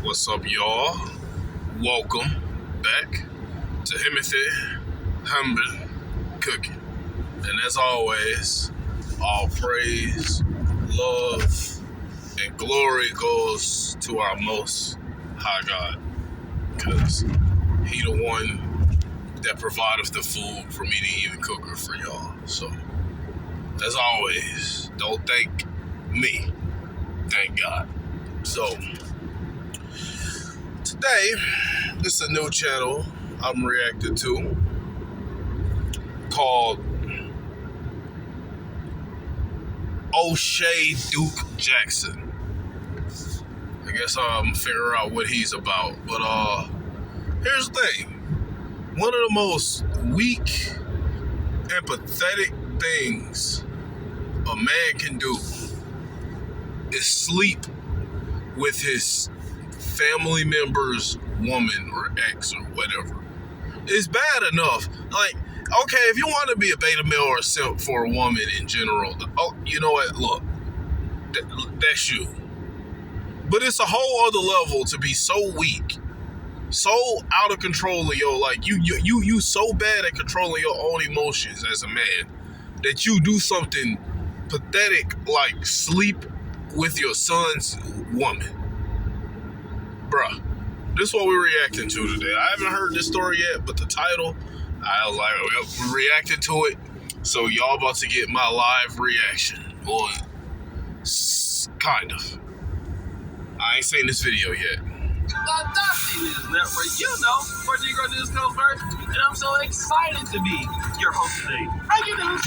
What's up, y'all? Welcome back to Himothy Humble Cooking. And as always, all praise, love, and glory goes to our most high God. Because he the one that provided the food for me to even cook it for y'all. So, as always, don't thank me. Thank God. So, today, this is a new channel I'm reacting to called Oshay Duke Jackson. I guess I'm figuring out what he's about. But here's the thing. One of the most weak and pathetic things a man can do is sleep with his family member's woman or ex or whatever. It's bad enough. Like, okay, if you want to be a beta male or a simp for a woman in general, you know what? Look, that's you. But it's a whole other level to be so weak, so out of control of your, like, you so bad at controlling your own emotions as a man that you do something pathetic like sleep with your son's woman. Bruh, this is what we're reacting to today. I haven't heard this story yet, but the title, I was like, well, we reacted to it, so y'all about to get my live reaction. Well, kind of. I ain't seen this video yet. News Network, you know, where Negro News comes first, and I'm so excited to be your host today. How you doing?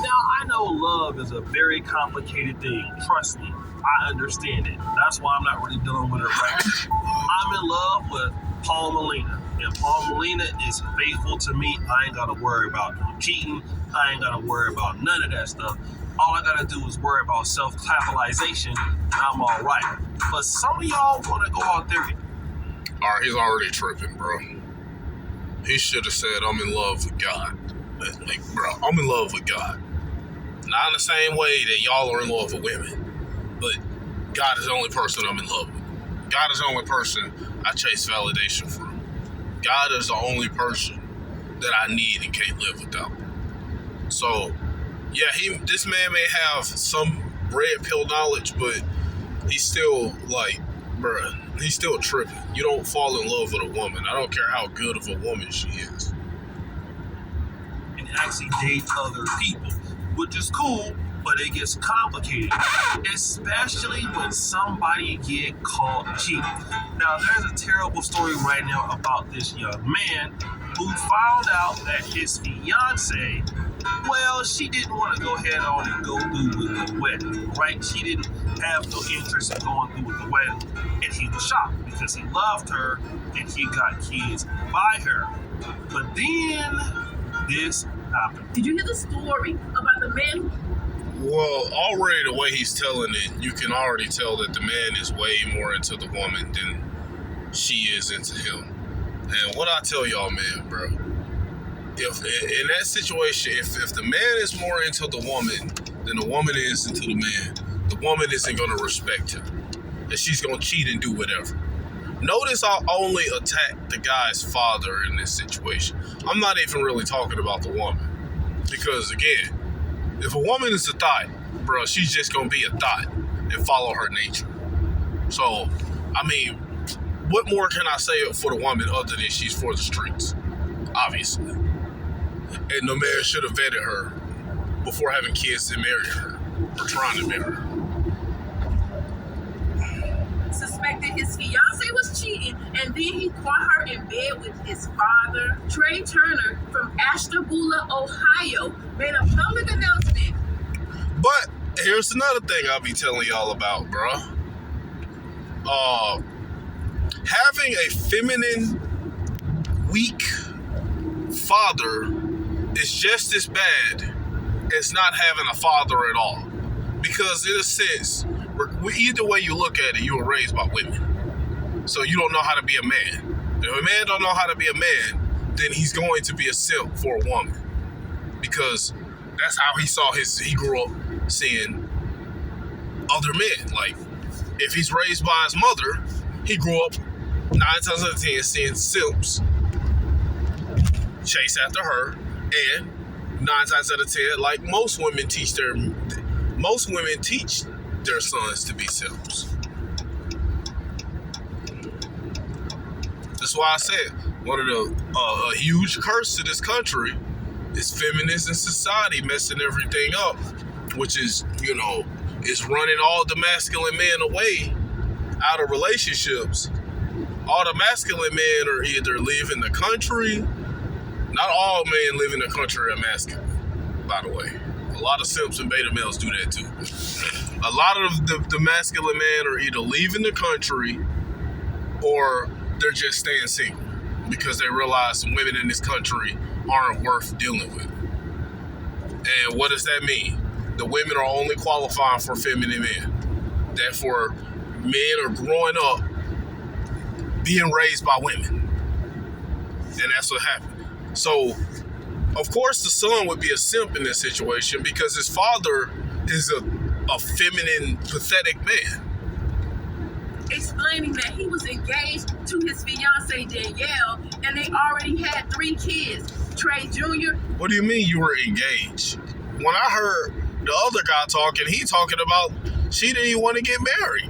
Now, I know love is a very complicated thing. Trust me, I understand it. That's why I'm not really dealing with it right now. I'm in love with Paul Molina, and Paul Molina is faithful to me. I ain't got to worry about cheating. I ain't got to worry about none of that stuff. All I got to do is worry about self-capitalization, and I'm all right. But some of y'all want to go out there. All right, he's already tripping, bro. He should have said, I'm in love with God. Like, bro, I'm in love with God. Not in the same way that y'all are in love with women, but God is the only person I'm in love with. God is the only person I chase validation from. God is the only person that I need and can't live without. So, yeah, this man may have some red pill knowledge, but he's still like, bruh, he's still tripping. You don't fall in love with a woman. I don't care how good of a woman she is. And actually date other people, which is cool, but it gets complicated, especially when somebody get caught cheating. Now, there's a terrible story right now about this young man who found out that his fiance, well, she didn't want to go ahead on and go through with the wedding, right? She didn't have no interest in going through with the wedding, and he was shocked because he loved her and he got kids by her. But then this happened. Did you hear the story about the man? Well, already the way he's telling it, you can already tell that the man is way more into the woman than she is into him. And what I tell y'all, man, bro, if in that situation, if the man is more into the woman than the woman is into the man, the woman isn't going to respect him. And she's going to cheat and do whatever. Notice I only attack the guy's father in this situation. I'm not even really talking about the woman. Because, again, if a woman is a thought, bro, she's just going to be a thought and follow her nature. So, I mean, what more can I say for the woman other than she's for the streets? Obviously. And the man should have vetted her before having kids and marrying her, or trying to marry her. Suspected his fiance was cheating, and then he caught her in bed with his father. Trey Turner from Ashtabula, Ohio, made a public announcement. But here's another thing I'll be telling y'all about, bro. Having a feminine, weak father is just as bad as not having a father at all. Because in a sense, either way you look at it, you were raised by women. So you don't know how to be a man. If a man don't know how to be a man, then he's going to be a simp for a woman. Because that's how he grew up seeing other men. Like, if he's raised by his mother, he grew up 9 times out of 10 seeing simps chase after her, and 9 times out of 10, like most women teach their sons to be simps. That's why I said one of the a huge curse to this country is feminists in society messing everything up, which is, is running all the masculine men away out of relationships. All the masculine men are either leaving the country. Not all men live in the country are masculine, by the way. A lot of simps and beta males do that too. A lot of the masculine men are either leaving the country or they're just staying single because they realize some women in this country aren't worth dealing with. And what does that mean? The women are only qualifying for feminine men. Therefore, men are growing up being raised by women. And that's what happened. So, of course, the son would be a simp in this situation because his father is a feminine, pathetic man. Explaining that he was engaged to his fiancée Danielle, and they already had 3 kids. Trey Jr. What do you mean you were engaged? When I heard the other guy talking, he talking about she didn't even want to get married.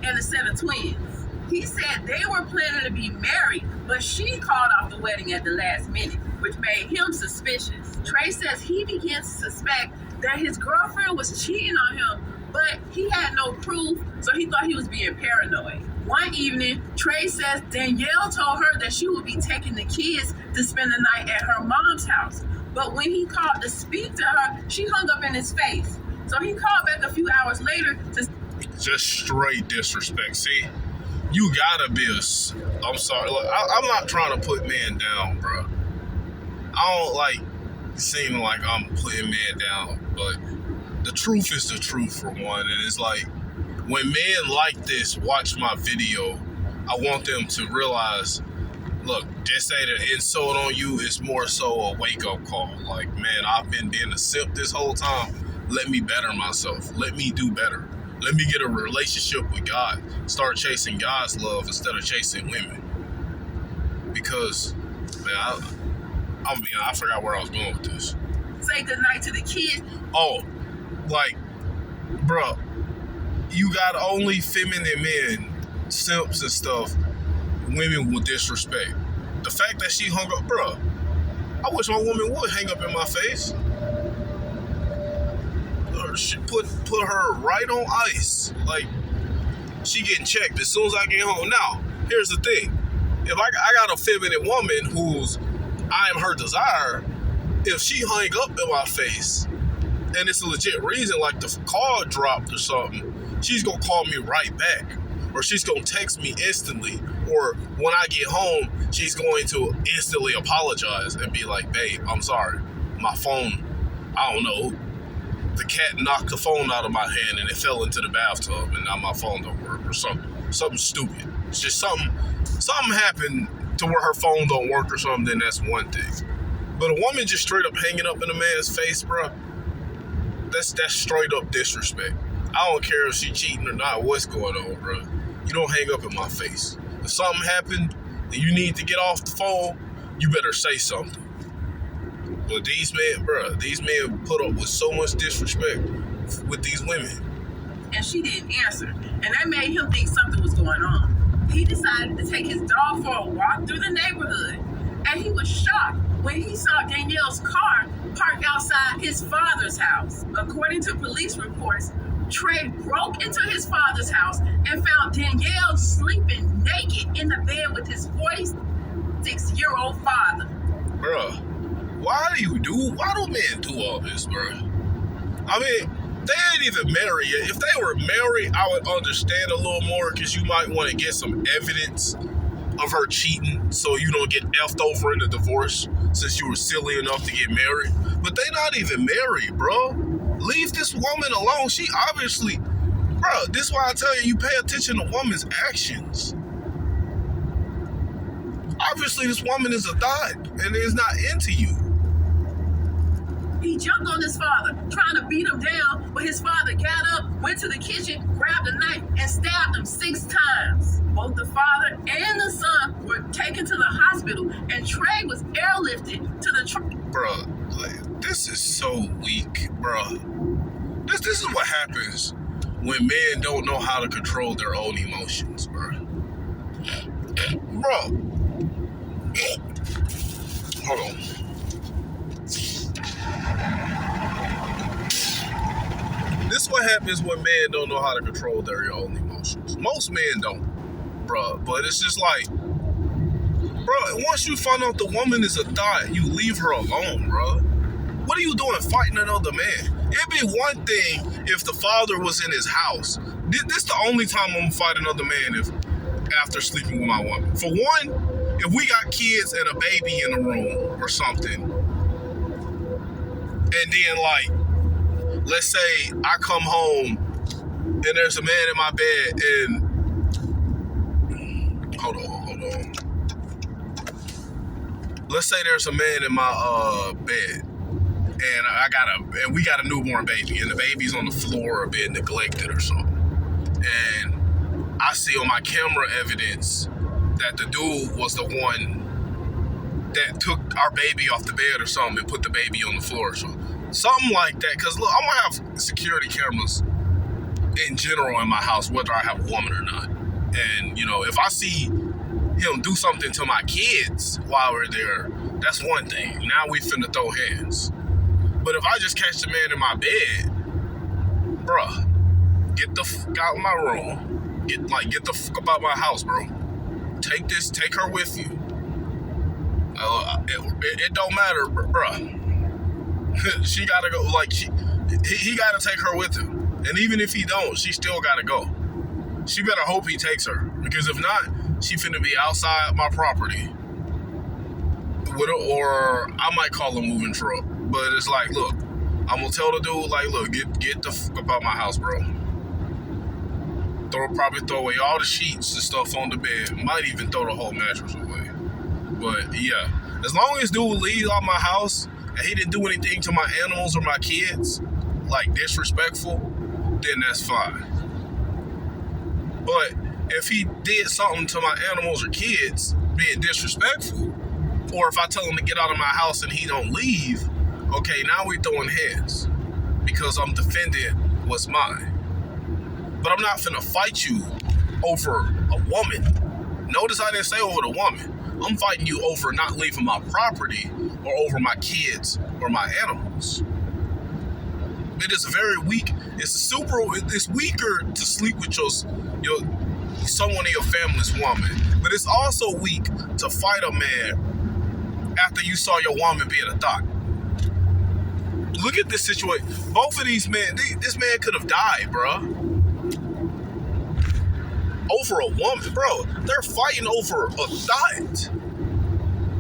And the 7 twins. He said they were planning to be married, but she called off the wedding at the last minute, which made him suspicious. Trey says he began to suspect that his girlfriend was cheating on him, but he had no proof, so he thought he was being paranoid. One evening, Trey says Danielle told her that she would be taking the kids to spend the night at her mom's house. But when he called to speak to her, she hung up in his face. So he called back a few hours later to... Just straight disrespect. See, you gotta be I'm sorry. Look, I'm not trying to put men down, bro. I don't like seeming like I'm putting men down, but the truth is the truth for one. And it's like, when men like this watch my video, I want them to realize, look, just say the insult on you is more so a wake-up call. Like, man, I've been being a simp this whole time. Let me better myself. Let me do better. Let me get a relationship with God. Start chasing God's love instead of chasing women. Because, man, I forgot where I was going with this. Say goodnight to the kids. Oh, like, bro, you got only feminine men, simps and stuff, women will disrespect. The fact that she hung up, bro, I wish my woman would hang up in my face. She put her right on ice. Like, she getting checked as soon as I get home. Now, here's the thing. If I got a feminine woman who's I am her desire, if she hung up in my face and it's a legit reason, like the call dropped or something, she's gonna call me right back, or she's gonna text me instantly, or when I get home, she's going to instantly apologize and be like, babe, I'm sorry, my phone, I don't know, the cat knocked the phone out of my hand and it fell into the bathtub and now my phone don't work, or something stupid. It's just something happened to where her phone don't work or something, then that's one thing. But a woman just straight up hanging up in a man's face, bro, that's straight up disrespect. I don't care if she cheating or not, what's going on, bro. You don't hang up in my face. If something happened and you need to get off the phone, you better say something. But these men put up with so much disrespect with these women. And she didn't answer. And that made him think something was going on. He decided to take his dog for a walk through the neighborhood. And he was shocked when he saw Danielle's car parked outside his father's house. According to police reports, Trey broke into his father's house and found Danielle sleeping naked in the bed with his 46-year-old father. Bruh, why do men do all this, bruh? I mean, they ain't even married yet. If they were married, I would understand a little more because you might want to get some evidence of her cheating so you don't get effed over in the divorce since you were silly enough to get married. But they not even married, bro. Leave this woman alone. She obviously, bro, this is why I tell you pay attention to woman's actions. Obviously, this woman is a thot and is not into you. He jumped on his father, trying to beat him down, but his father got up, went to the kitchen, grabbed a knife, and stabbed him 6 times. Both the father and the son were taken to the hospital, and Trey was airlifted to the Bruh, like, this is so weak, bruh. This is what happens when men don't know how to control their own emotions, bruh. Bro. Hold on. This is what happens when men don't know how to control their own emotions. Most men don't, bruh. But it's just like, bruh, once you find out the woman is a thought, you leave her alone, bruh. What are you doing fighting another man? It'd be one thing if the father was in his house. This the only time I'm gonna fight another man if after sleeping with my woman. For one, if we got kids and a baby in the room or something, and then like, let's say I come home and there's a man in my bed and hold on. Let's say there's a man in my bed and we got a newborn baby and the baby's on the floor or being neglected or something. And I see on my camera evidence that the dude was the one that took our baby off the bed or something and put the baby on the floor or something. Something like that. Because look, I'm going to have security cameras in general in my house, whether I have a woman or not. And, you know, if I see him do something to my kids while we're there, that's one thing. Now we finna throw hands. But if I just catch the man in my bed, bruh, get the fuck out of my room. Get the fuck up out my house, bro. Take her with you. It don't matter, bruh. She gotta go, like, he gotta take her with him. And even if he don't, she still gotta go. She better hope he takes her. Because if not, she finna be outside my property. Or I might call a moving truck. But it's like, look, I'm gonna tell the dude, like, look, get the fuck up out my house, bro. Probably throw away all the sheets and stuff on the bed. Might even throw the whole mattress away. But yeah, as long as dude leaves out my house and he didn't do anything to my animals or my kids, like disrespectful, then that's fine. But if he did something to my animals or kids, being disrespectful, or if I tell him to get out of my house and he don't leave, okay, now we throwing hands because I'm defending what's mine. But I'm not finna fight you over a woman. Notice I didn't say over the woman. I'm fighting you over not leaving my property or over my kids or my animals. It is very weak. It's weaker to sleep with your someone in your family's woman. But it's also weak to fight a man after you saw your woman being a thought. Look at this situation. Both of these men, this man could have died, bro. Over a woman, bro. They're fighting over a thought.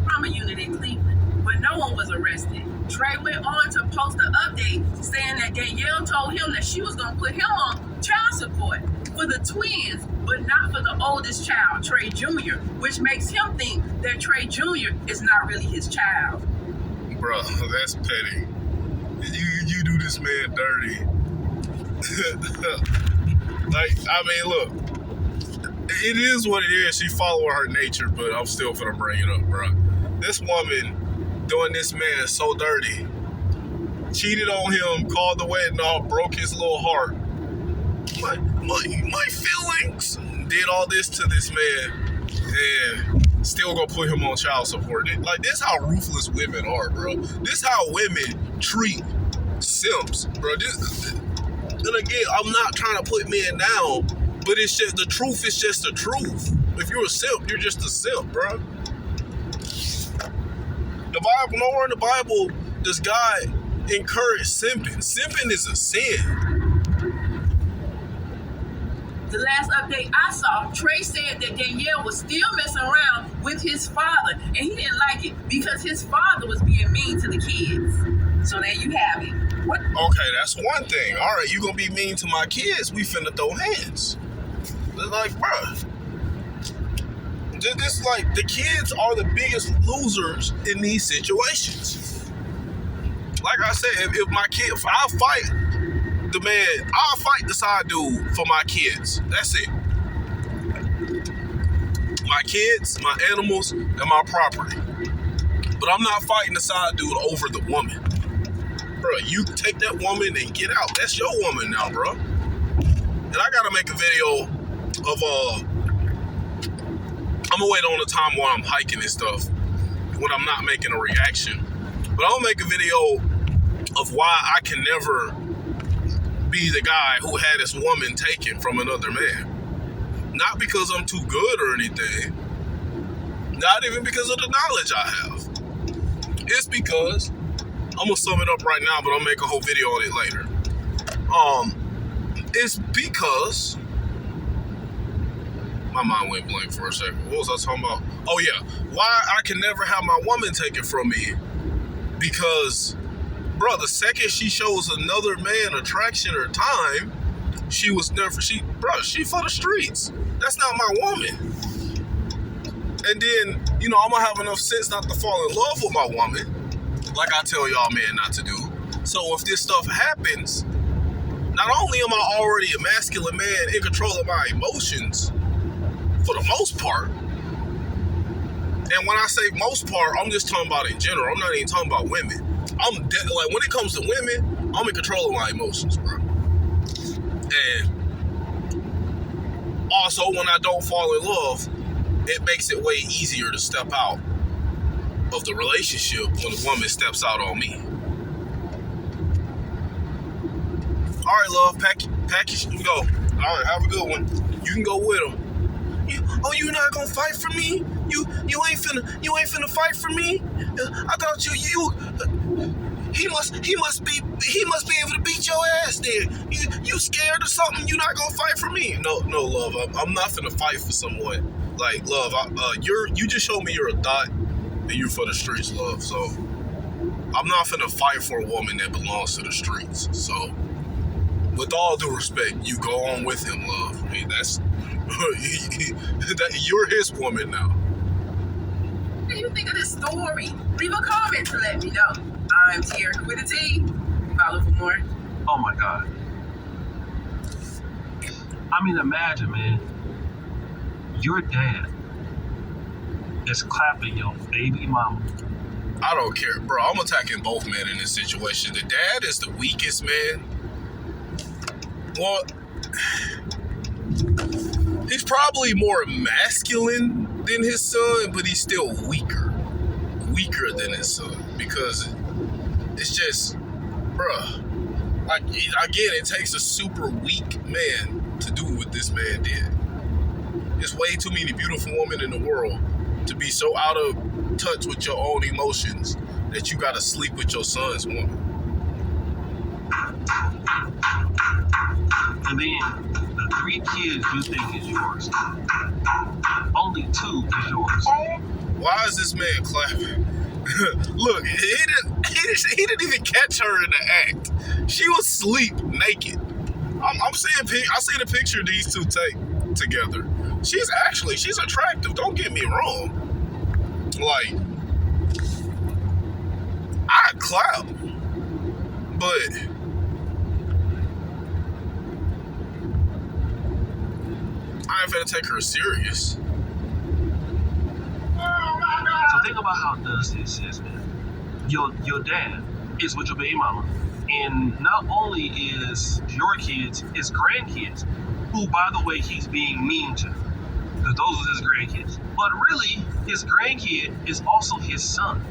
Trauma unit in Cleveland, but no one was arrested. Trey went on to post an update saying that Danielle told him that she was going to put him on child support for the twins, but not for the oldest child, Trey Jr., which makes him think that Trey Jr. is not really his child. Bro, that's petty. You do this man dirty. Like, I mean, look. It is what it is. She following her nature, but I'm still gonna bring it up, bro. This woman doing this man so dirty. Cheated on him, called the wedding off, broke his little heart. My feelings. Did all this to this man, and still gonna put him on child support. Like, this how ruthless women are, bro. This how women treat simps, bro. And again, I'm not trying to put men down. But it's just, the truth is just the truth. If you're a simp, you're just a simp, bro. The Bible, nowhere in the Bible does God encourage simping. Simping is a sin. The last update I saw, Trey said that Danielle was still messing around with his father, and he didn't like it because his father was being mean to the kids. So there you have it. What? Okay, that's one thing. All right, you gonna be mean to my kids? We finna throw hands. Like, bruh, this like, the kids are the biggest losers in these situations. like I said, if my kid, if I'll fight the man, I'll fight the side dude for my kids. That's it. My kids, my animals, and my property. But I'm not fighting the side dude over the woman. Bro, you take that woman and get out. That's your woman now, bro. And I gotta make a video of I'm gonna wait on the time while I'm hiking and stuff when I'm not making a reaction. But I'll make a video of why I can never be the guy who had his woman taken from another man. Not because I'm too good or anything. Not even because of the knowledge I have. It's because, I'm gonna sum it up right now, but I'll make a whole video on it later. It's because, my mind went blank for a second. What was I talking about? Oh yeah, why I can never have my woman taken from me. Because, bro, the second she shows another man attraction or time, she for the streets. That's not my woman. And then, you know, I'm gonna have enough sense not to fall in love with my woman, like I tell y'all men not to do. So if this stuff happens, not only am I already a masculine man in control of my emotions, for the most part, and when I say most part, I'm just talking about in general. I'm not even talking about women. Like when it comes to women, I'm in control of my emotions, bro. And also, when I don't fall in love, it makes it way easier to step out of the relationship when a woman steps out on me. All right, love, pack you go. All right, have a good one. You can go with him. You're not gonna fight for me? You ain't finna fight for me? I thought he must be able to beat your ass then. You scared or something? You not gonna fight for me? No, love. I'm not finna fight for someone. Like, love, you just showed me you're a thought and you're for the streets, love. So I'm not finna fight for a woman that belongs to the streets. So with all due respect, you go on with him, love. I mean, that's you're his woman now. What do you think of this story? Leave a comment to let me know. I'm Tierra with a T. Follow for more. Oh my God. I mean, imagine, man. Your dad is clapping your baby mama. I don't care, bro. I'm attacking both men in this situation. The dad is the weakest man. Well, he's probably more masculine than his son, but he's still weaker than his son, because it's just, bruh, again, it takes a super weak man to do what this man did. There's way too many beautiful women in the world to be so out of touch with your own emotions that you gotta sleep with your son's woman. And then the 3 kids you think is yours, only 2 is yours. Why is this man clapping? Look, he didn't even catch her in the act. She was asleep, naked. I see the picture of these two take together. She's attractive. Don't get me wrong. Like, I'd clap, but I ain't finna take her serious. So think about how does this is, man. Your dad is with your baby mama, and not only is your kids his grandkids, who, by the way, he's being mean to, because those are his grandkids. But really, his grandkid is also his son.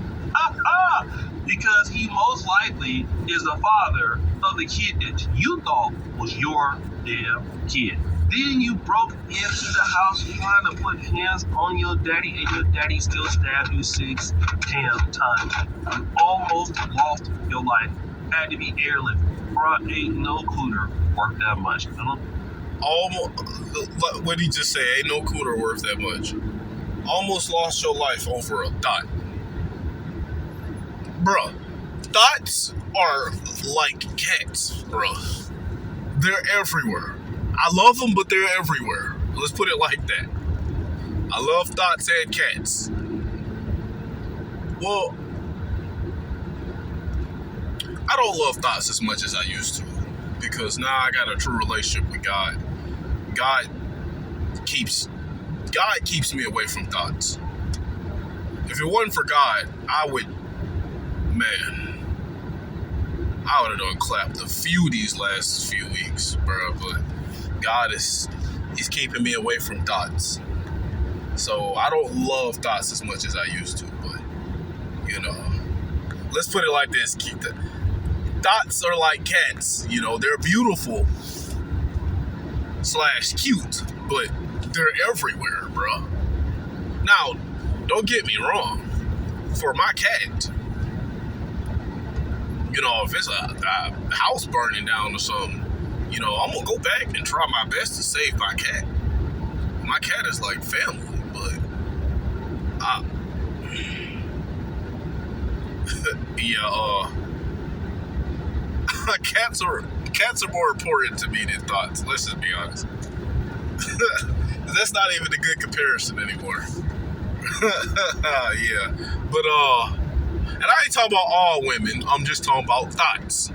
Because he most likely is the father of the kid that you thought was your damn kid. Then you broke into the house trying to put hands on your daddy, and your daddy still stabbed you 6 damn times. You almost lost your life. Had to be airlifted. Bro, ain't no cooter worth that much. Almost, what did he just say? Ain't no cooter worth that much. Almost lost your life over a thought. Bruh, thoughts are like cats, bruh. They're everywhere. I love them, but they're everywhere. Let's put it like that. I love thoughts and cats. Well, I don't love thoughts as much as I used to, because now I got a true relationship with God. God keeps me away from thoughts. If it wasn't for God, I would have done clapped a few these last few weeks, bro. But God he's keeping me away from thoughts. So I don't love thoughts as much as I used to, but let's put it like this. Thoughts are like cats, they're beautiful / cute, but they're everywhere, bro. Now, don't get me wrong. For my cat, if it's a house burning down or something, I'm gonna go back and try my best to save my cat. My cat is like family, but cats are more important to me than thoughts. Let's just be honest. That's not even a good comparison anymore. Yeah, but and I ain't talking about all women. I'm just talking about thoughts.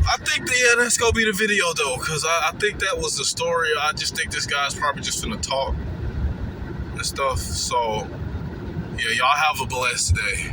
I think that's gonna be the video though, because I think that was the story. I just think this guy's probably just finna talk and stuff. So yeah, y'all have a blessed day.